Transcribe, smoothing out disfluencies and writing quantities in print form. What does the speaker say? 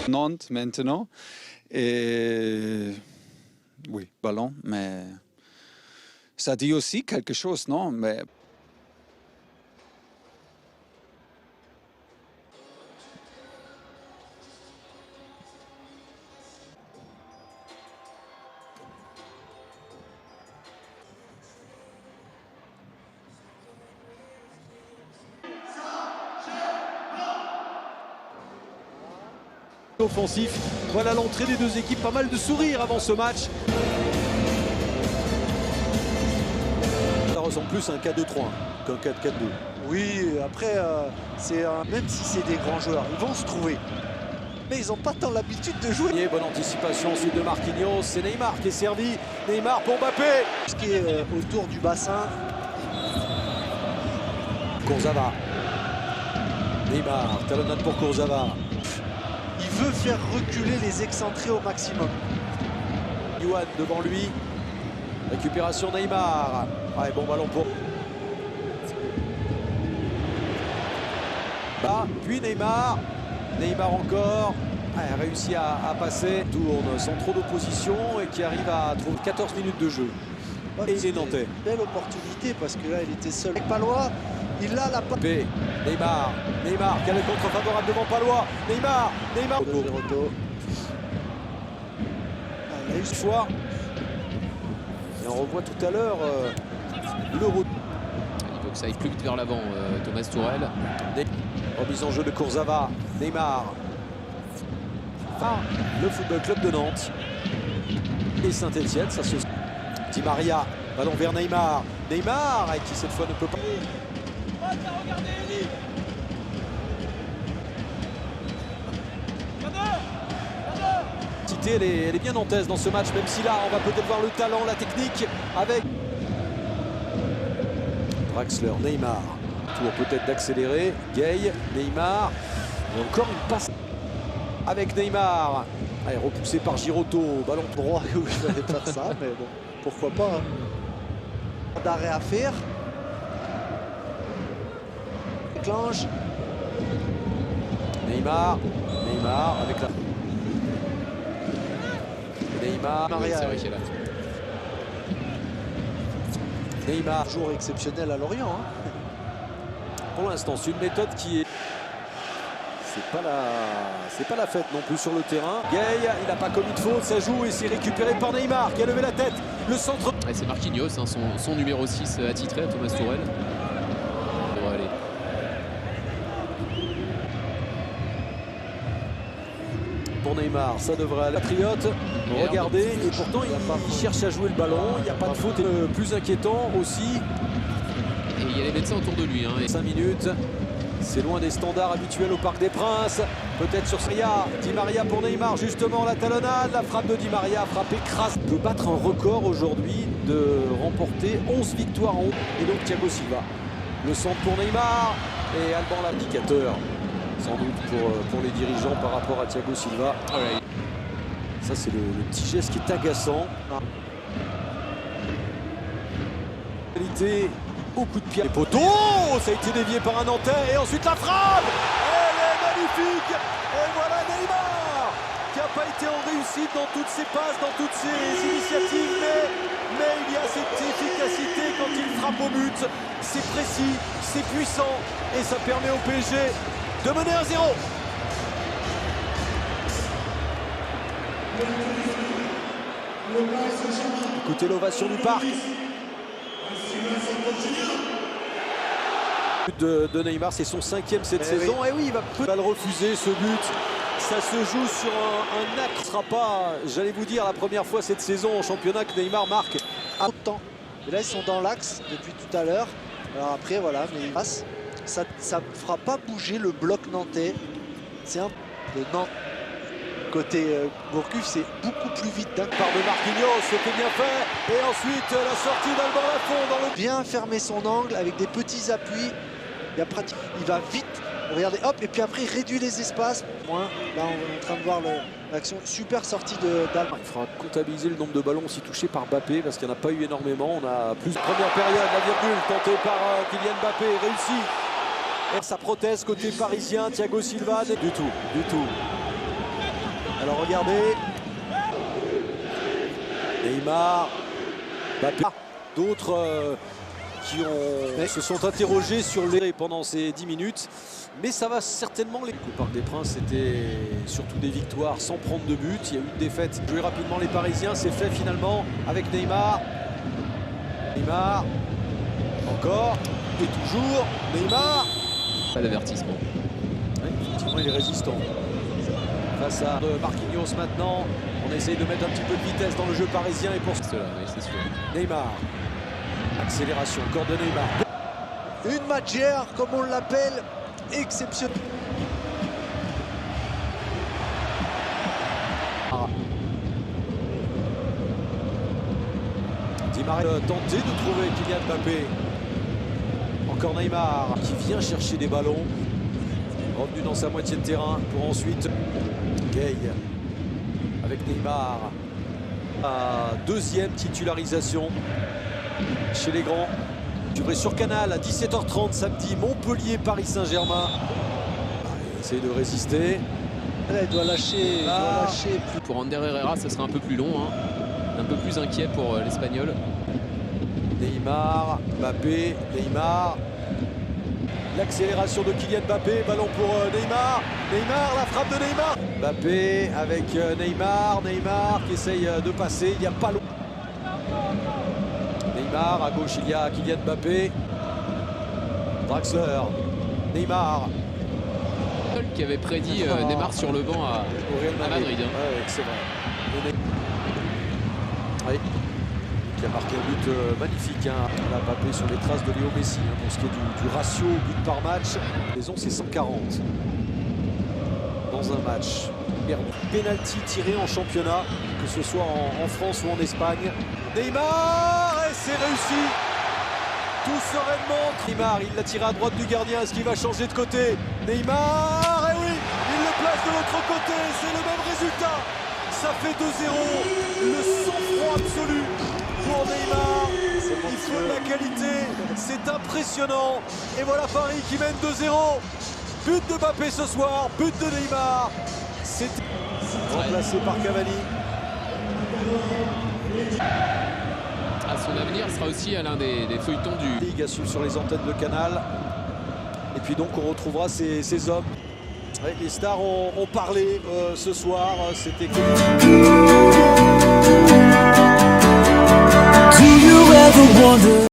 Nantes maintenant. Et oui, ballon, mais ça dit aussi quelque chose, non? Mais offensif. Voilà l'entrée des deux équipes, pas mal de sourires avant ce match. Ça ressemble plus à un 4-2-3 qu'un 4-4-2. Oui, après, même si c'est des grands joueurs, ils vont se trouver. Mais ils n'ont pas tant l'habitude de jouer. Bonne anticipation ensuite de Marquinhos, c'est Neymar qui est servi. Neymar pour Mbappé. Ce qui est autour du bassin. Kurzawa. Neymar, talonnade pour Kurzawa. Il veut faire reculer les excentrés au maximum. Yuan devant lui. Récupération Neymar. Ouais, bon ballon pour. Puis Neymar. Neymar encore. Ouais, réussit à passer. Tourne sans trop d'opposition et qui arrive à trouver 14 minutes de jeu. Ouais, et il est nantais. Belle opportunité parce que là, il était seul avec Palois. Il a la passe. Neymar, quel est le contre favorable devant Palois. Neymar. Roto. Il a eu ce choix. Et on revoit tout à l'heure le retour. Il faut que ça aille plus vite vers l'avant, Thomas Tourelle. Remise en jeu de Kurzawa. Neymar. Le Football Club de Nantes. Et Saint-Etienne, ça se... Di Maria, ballon vers Neymar. Neymar, qui cette fois ne peut pas... Elle est bien nantaise dans ce match, même si là on va peut-être voir le talent, la technique avec Draxler, Neymar. Tour peut-être d'accélérer. Gay, Neymar. Et encore une passe avec Neymar. Allez, repoussé par Giroto. Ballon Droit où il fallait faire ça, mais bon, pourquoi pas. Hein. D'arrêt à faire. Déclenche. Neymar avec la... Neymar. Oui, c'est vrai qu'il est là. Neymar. Jour exceptionnel à Lorient. Hein. Pour l'instant, c'est une méthode qui est... C'est pas la fête non plus sur le terrain. Gay, il n'a pas commis de faute, ça joue et c'est récupéré par Neymar qui a levé la tête. Le centre... Ouais, c'est Marquinhos, hein, son numéro 6 attitré à Thomas Tourelle. Ça devrait aller. Pour Neymar, ça devrait aller. Patriote, regardez, et pourtant il cherche à jouer le ballon, il n'y a pas de faute. Plus inquiétant aussi. Et il y a les médecins autour de lui. Hein, 5 minutes, c'est loin des standards habituels au Parc des Princes. Peut-être sur Di Maria pour Neymar, justement la talonnade, la frappe de Di Maria, frappe écrase. Il peut battre un record aujourd'hui de remporter 11 victoires en haut. Et donc Thiago Silva. Le centre pour Neymar et Alban l'indicateur. Sans doute pour les dirigeants par rapport à Thiago Silva. Ouais. Ça c'est le petit geste qui est agaçant. Qualité au coup de pied. Les poteaux, ça a été dévié par un Nantais et ensuite la frappe. Elle est magnifique. Et voilà Neymar qui n'a pas été en réussite dans toutes ses passes, dans toutes ses initiatives, mais il y a cette efficacité quand il frappe au but. C'est précis, c'est puissant et ça permet au PSG de mener 1-0. Écoutez l'ovation du parc. De Neymar, c'est son 5e cette saison. Et oui, il va le refuser ce but. Ça se joue sur un acte. Ce ne sera pas, j'allais vous dire, la première fois cette saison en championnat que Neymar marque. Autant. Et là, ils sont dans l'axe depuis tout à l'heure. Alors après, voilà, mais il passe. Ça ne fera pas bouger le bloc nantais. C'est un de Nantes. Côté Gourcuff, c'est beaucoup plus vite. Par de Marquinhos, c'était bien fait. Et ensuite, la sortie d'Alban Lafont dans le... Bien fermer son angle avec des petits appuis. Il va vite. Regardez, hop, et puis après, il réduit les espaces. Là, on est en train de voir l'action. Super sortie d'Alban. Il faudra comptabiliser le nombre de ballons aussi touchés par Mbappé parce qu'il n'y en a pas eu énormément. On a plus de première période, la virgule tentée par Kylian Mbappé, réussi. Et sa prothèse côté parisien, Thiago Silva. Du tout, du tout. Alors regardez. Neymar. Mbappé. D'autres qui se sont interrogés sur les pendant ces 10 minutes. Mais ça va certainement les... Au Parc des Princes, c'était surtout des victoires sans prendre de but. Il y a eu une défaite. Jouer rapidement les Parisiens, c'est fait finalement avec Neymar. Neymar. Encore. Et toujours. Neymar. Pas d'avertissement. Ouais, effectivement, il est résistant. Face à Marquinhos maintenant. On essaye de mettre un petit peu de vitesse dans le jeu parisien. Et pour Cela, oui, c'est sûr. Neymar. Accélération encore de Neymar. Une matchère, comme on l'appelle, exceptionnelle. Di Maria tenté de trouver Kylian Mbappé. Encore Neymar qui vient chercher des ballons. Revenu dans sa moitié de terrain pour ensuite Gay avec Neymar. Deuxième titularisation chez les grands. Sur Canal à 17h30 samedi, Montpellier, Paris Saint-Germain. Il essaie de résister. Là, il doit lâcher, plus. Pour Ander Herrera, ça sera un peu plus long, hein. Un peu plus inquiet pour l'Espagnol. Neymar, Mbappé, Neymar. L'accélération de Kylian Mbappé, ballon pour Neymar. Neymar, la frappe de Neymar. Mbappé avec Neymar, Neymar qui essaye de passer, il n'y a pas long. Neymar, à gauche il y a Kylian Mbappé. Draxler, Neymar. Qui avait prédit Neymar sur le banc à Madrid. Hein. Ouais, c'est vrai. Oui. Qui a marqué un but magnifique, hein. Là, Mbappé sur les traces de Léo Messi, hein, pour ce qui est du ratio but par match. Les 11 c'est 140 dans un match. Penalty tiré en championnat, que ce soit en France ou en Espagne. Neymar, et c'est réussi. Tout sereinement. Neymar, il l'a tiré à droite du gardien. Est-ce qu'il va changer de côté? Neymar, et oui, il le place de l'autre côté. C'est le même résultat. Ça fait 2-0. Le sang-froid absolu pour Neymar. Il faut de la qualité. C'est impressionnant. Et voilà Paris qui mène 2-0. But de Mbappé ce soir. But de Neymar. C'est remplacé par Cavani. Son avenir sera aussi à l'un des feuilletons du Ligue à suivre sur les antennes de Canal. Et puis donc on retrouvera ces hommes. Ouais, les stars ont parlé ce soir. C'était